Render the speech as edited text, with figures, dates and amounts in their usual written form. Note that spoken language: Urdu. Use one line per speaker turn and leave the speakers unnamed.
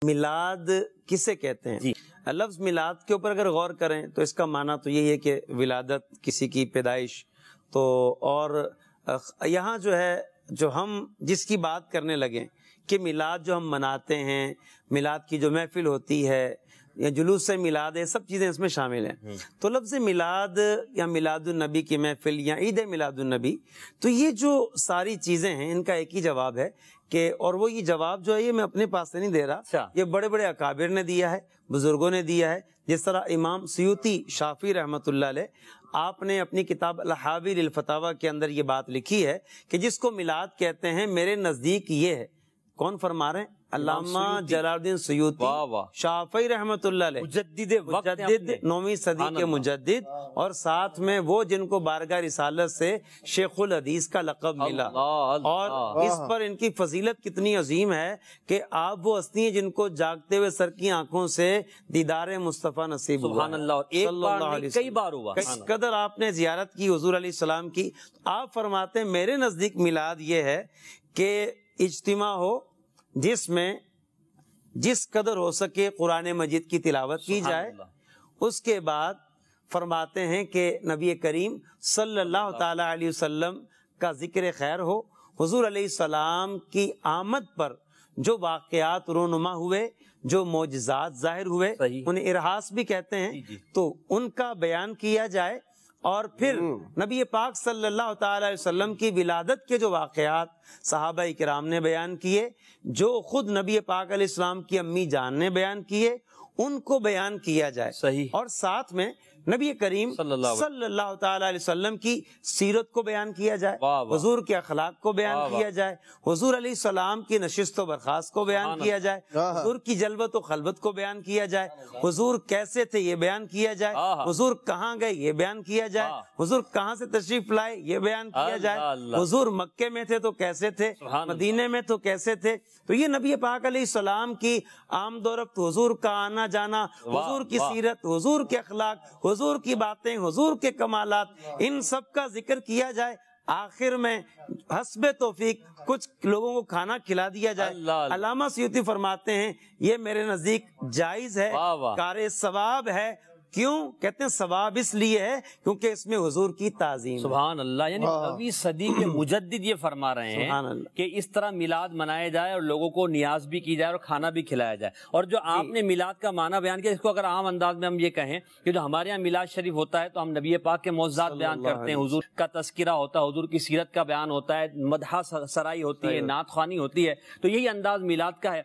میلاد کسے کہتے ہیں؟
جی
لفظ میلاد کے اوپر اگر غور کریں تو اس کا معنی تو یہی ہے کہ ولادت، کسی کی پیدائش. تو اور یہاں جو ہے جو ہم جس کی بات کرنے لگیں کہ میلاد جو ہم مناتے ہیں، میلاد کی جو محفل ہوتی ہے یا جلوس سے میلاد ہے، سب چیزیں اس میں شامل ہیں. تو لفظ میلاد یا میلاد النبی کی محفل یا عید میلاد النبی، تو یہ جو ساری چیزیں ہیں ان کا ایک ہی جواب ہے کہ، اور وہ یہ جواب جو ہے یہ میں اپنے پاس سے نہیں دے رہا، یہ بڑے بڑے اکابر نے دیا ہے، بزرگوں نے دیا ہے. جس طرح امام سیوطی شافعی رحمۃ اللہ علیہ، آپ نے اپنی کتاب الحاوی للفتاوی کے اندر یہ بات لکھی ہے کہ جس کو میلاد کہتے ہیں میرے نزدیک یہ ہے. کون فرما رہے ہیں؟ علامہ جلال الدین سیوطی شافعی رحمۃ اللہ علیہ، مجدد 9ویں صدی کے مجدد، اور ساتھ میں وہ جن کو بارگاہ رسالت سے شیخ الحدیث کا لقب ملا. اور اس پر ان کی فضیلت کتنی عظیم ہے کہ آپ وہ ہستی ہیں جن کو جاگتے ہوئے سر کی آنکھوں سے دیدار مصطفیٰ نصیب ہوا.
سبحان اللہ. ایک بار نہیں کئی بار ہوا.
کس قدر آپ نے زیارت کی حضور علیہ السلام کی. آپ فرماتے ہیں میرے نزدیک میلاد یہ ہے کہ اجتماع ہو جس میں جس قدر ہو سکے قرآن مجید کی تلاوت کی جائے. اس کے بعد فرماتے ہیں کہ نبی کریم صلی اللہ تعالی علیہ وسلم کا ذکر خیر ہو. حضور علیہ السلام کی آمد پر جو واقعات رونما ہوئے، جو معجزات ظاہر ہوئے، انہیں ارہاس بھی کہتے ہیں، تو ان کا بیان کیا جائے. اور پھر نبی پاک صلی اللہ تعالی علیہ وسلم کی ولادت کے جو واقعات صحابہ کرام نے بیان کیے، جو خود نبی پاک علیہ السلام کی امی جان نے بیان کیے، ان کو بیان کیا جائے. اور ساتھ میں نبی کریم صلی اللہ تعالی علیہ وسلم کی سیرت کو بیان کیا جائے، حضور کے اخلاق کو بیان کیا جائے، حضور علیہ السلام کی نشست و برخاست کو بیان کیا جائے، حضور کی جلوت و خلوت کو بیان کیا جائے، حضور کیسے تھے یہ بیان کیا جائے، حضور کہاں گئے یہ بیان کیا جائے، حضور کہاں سے تشریف لائے یہ بیان کیا جائے، حضور مکے میں تھے تو کیسے تھے، مدینے میں تو کیسے تھے. تو یہ نبی پاک علیہ السلام کی آمد و رفت، حضور کا آنا جانا، حضور کی سیرت، حضور کے اخلاق، حضور کی باتیں، حضور کے کمالات، ان سب کا ذکر کیا جائے. آخر میں حسب توفیق کچھ لوگوں کو کھانا کھلا دیا جائے. علامہ سیوطی فرماتے ہیں یہ میرے نزدیک جائز ہے، کار ثواب ہے. کیوں کہتے ہیں ثواب؟ اس لیے ہے کیونکہ اس میں حضور کی تعظیم.
سبحان اللہ. یعنی 9ویں صدی کے مجدد یہ فرما رہے ہیں کہ اس طرح میلاد منایا جائے اور لوگوں کو نیاز بھی کی جائے اور کھانا بھی کھلایا جائے. اور جو آپ نے میلاد کا معنی بیان کیا، اس کو اگر عام انداز میں ہم یہ کہیں کہ جو ہمارے یہاں میلاد شریف ہوتا ہے تو ہم نبی پاک کے معجزات بیان کرتے ہیں، حضور کا تذکرہ ہوتا ہے، حضور کی سیرت کا بیان ہوتا ہے، مدح سرائی ہوتی ہے، نعت خوانی ہوتی ہے. تو یہی انداز میلاد کا ہے.